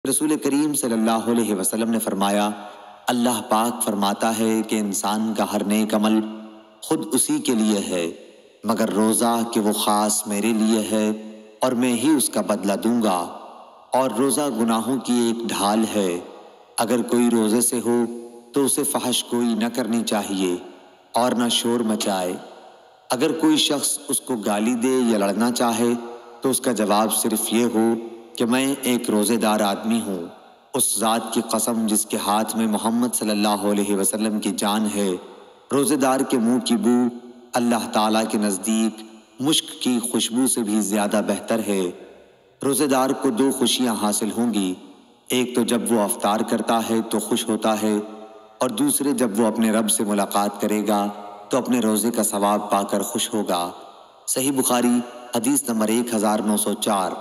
रसूल करीम सल्लल्लाहु अलैहि वसल्लम ने फरमाया, अल्लाह पाक फरमाता है कि इंसान का हर नेक अमल खुद उसी के लिए है, मगर रोज़ा कि वो ख़ास मेरे लिए है और मैं ही उसका बदला दूंगा। और रोज़ा गुनाहों की एक ढाल है। अगर कोई रोज़े से हो तो उसे फहश कोई न करनी चाहिए और न शोर मचाए। अगर कोई शख्स उसको गाली दे या लड़ना चाहे तो उसका जवाब सिर्फ ये हो कि मैं एक रोज़ेदार आदमी हूँ। उस ज़ात की कसम जिसके हाथ में मोहम्मद सल्लल्लाहु अलैहि वसल्लम की जान है, रोज़ेदार के मुंह की बू अल्लाह ताला के नज़दीक मुश्क की खुशबू से भी ज़्यादा बेहतर है। रोज़ेदार को दो खुशियाँ हासिल होंगी, एक तो जब वो अफ्तार करता है तो खुश होता है, और दूसरे जब वो अपने रब से मुलाकात करेगा तो अपने रोज़े का सवाब पाकर खुश होगा। सही बुखारी हदीस नंबर 1904।